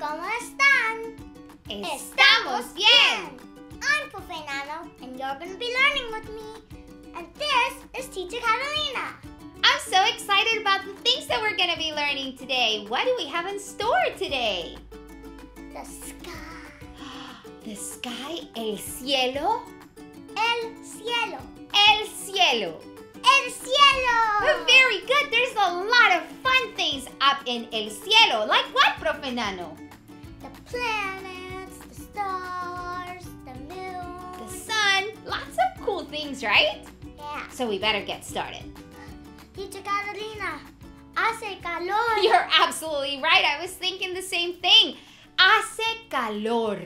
¿Cómo están? Estamos bien! I'm Profe Nano, and you're going to be learning with me. And this is Teacher Catalina. I'm so excited about the things that we're going to be learning today. What do we have in store today? The sky. The sky, el cielo. El cielo. El cielo. El cielo. Very good. There's a lot of fun things up in el cielo. Like what, Profe Nano? The planets, the stars, the moon. The sun. Lots of cool things, right? Yeah. So we better get started. Teacher Catalina, hace calor. You're absolutely right. I was thinking the same thing. Hace calor.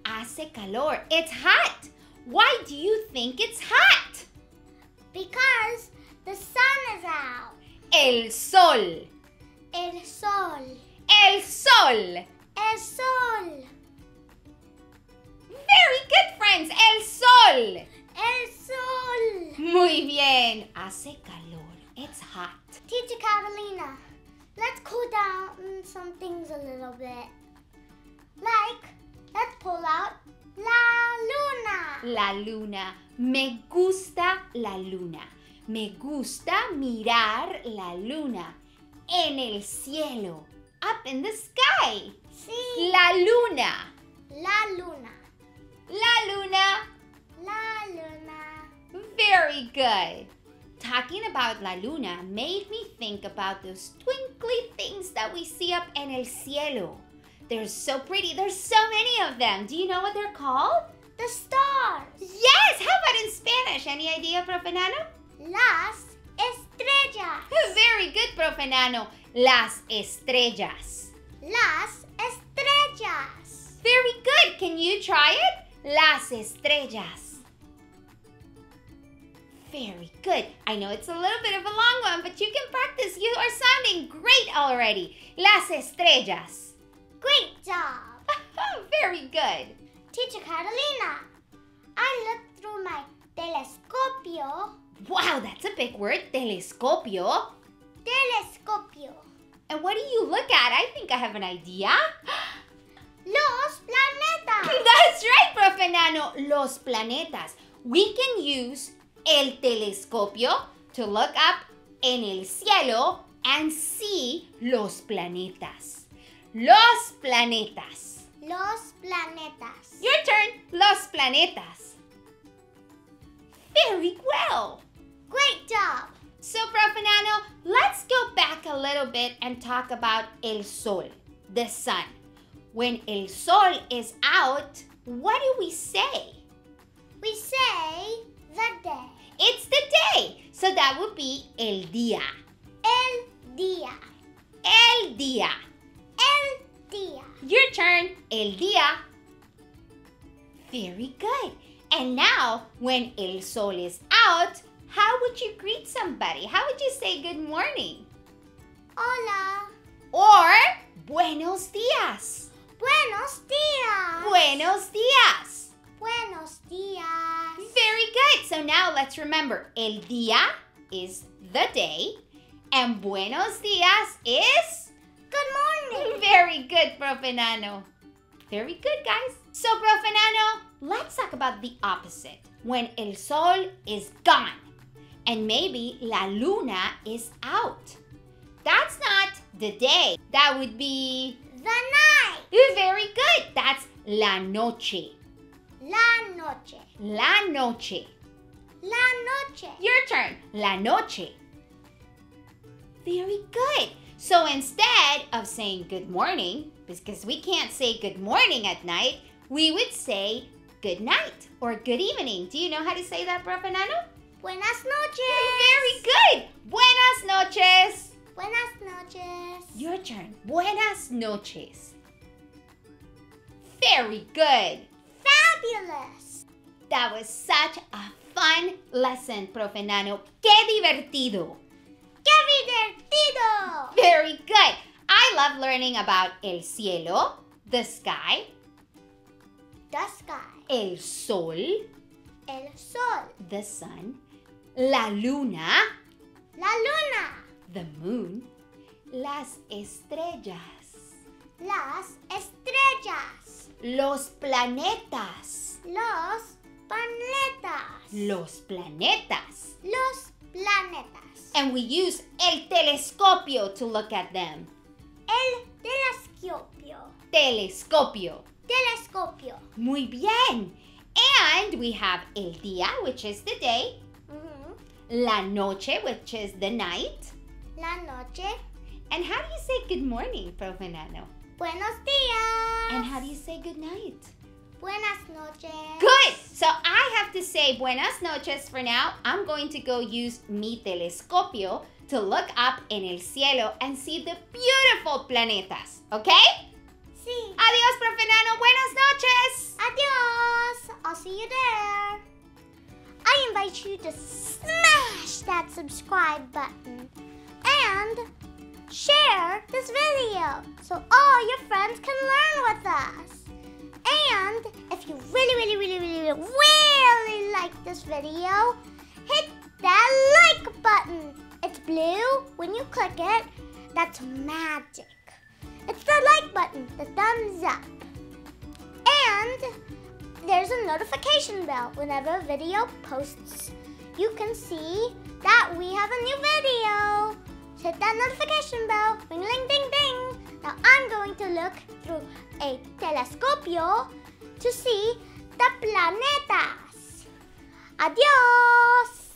Hace calor. It's hot. Why do you think it's hot? Because the sun is out. El sol. El sol. El sol. El sol. Very good, friends. El sol. El sol. Muy bien. Hace calor. It's hot. Teacher Catalina, let's cool down some things a little bit. Like, let's pull out la luna. La luna. Me gusta la luna. Me gusta mirar la luna. En el cielo. Up in the sky. Sí. La luna. La luna. La luna. La luna. Very good. Talking about la luna made me think about those twinkly things that we see up in el cielo. They're so pretty. There's so many of them. Do you know what they're called? The stars. Yes! How about in Spanish? Any idea, Profe Nano? Las estrellas. Very good, Profe Nano. Las estrellas. Las estrellas. Very good. Can you try it? Las estrellas. Very good. I know it's a little bit of a long one, but you can practice. You are sounding great already. Las estrellas. Great job. Very good. Teacher Catalina, I looked through my telescopio. Wow, that's a big word. Telescopio. Telescopio. And what do you look at? I think I have an idea. Los planetas. That's right, Profe Nano. Los planetas. We can use el telescopio to look up en el cielo and see los planetas. Los planetas. Los planetas. Your turn. Los planetas. Very well. Great job. So, Profe Nano, let's go back a little bit and talk about el sol, the sun. When el sol is out, what do we say? We say the day. It's the day. So that would be el día. El día. El día. El día. Your turn. El día. Very good. And now, when el sol is out, how would you greet somebody? How would you say good morning? Hola. Or buenos días. Buenos días. Buenos días. Buenos días. Very good. So now let's remember, el día is the day, and buenos días is good morning. Very good, Profe Nano. Very good, guys. So, Profe Nano, let's talk about the opposite. When el sol is gone, and maybe la luna is out. That's not the day. That would be the night. Very good. That's la noche. La noche. La noche. La noche. Your turn. La noche. Very good. So instead of saying good morning, because we can't say good morning at night, we would say good night or good evening. Do you know how to say that, Profe Nano? Buenas noches. Very good. Buenas noches. Buenas noches. Your turn. Buenas noches. Very good. Fabulous. That was such a fun lesson, Profe Nano. ¡Qué divertido! ¡Qué divertido! Very good. I love learning about el cielo, the sky, the sky, el sol, el sol, the sun, la luna, la luna, the moon, las estrellas, Las estrellas. Los planetas. Los planetas. Los planetas. Los planetas. And we use el telescopio to look at them. El telescopio. Telescopio. Telescopio. Muy bien. And we have el día, which is the day. La noche, which is the night. La noche. And how do you say good morning, Profe Nano? Buenos días. And how do you say good night? Buenas noches. Good! So I have to say buenas noches for now. I'm going to go use mi telescopio to look up in el cielo and see the beautiful planetas. Okay? Sí. Adiós, Profe Nano. Buenas noches. Adios. I'll see you there. I invite you to smash that subscribe button and share this video so all your friends can learn with us. And if you really like this video, hit that like button. It's blue. When you click it, that's magic. It's the like button, the thumbs up. And there's a notification bell. Whenever a video posts, you can see that we have a new video. Hit that notification bell. Ring, ring, ding, ding. Now I'm going to look through a telescopio to see the planetas. Adios.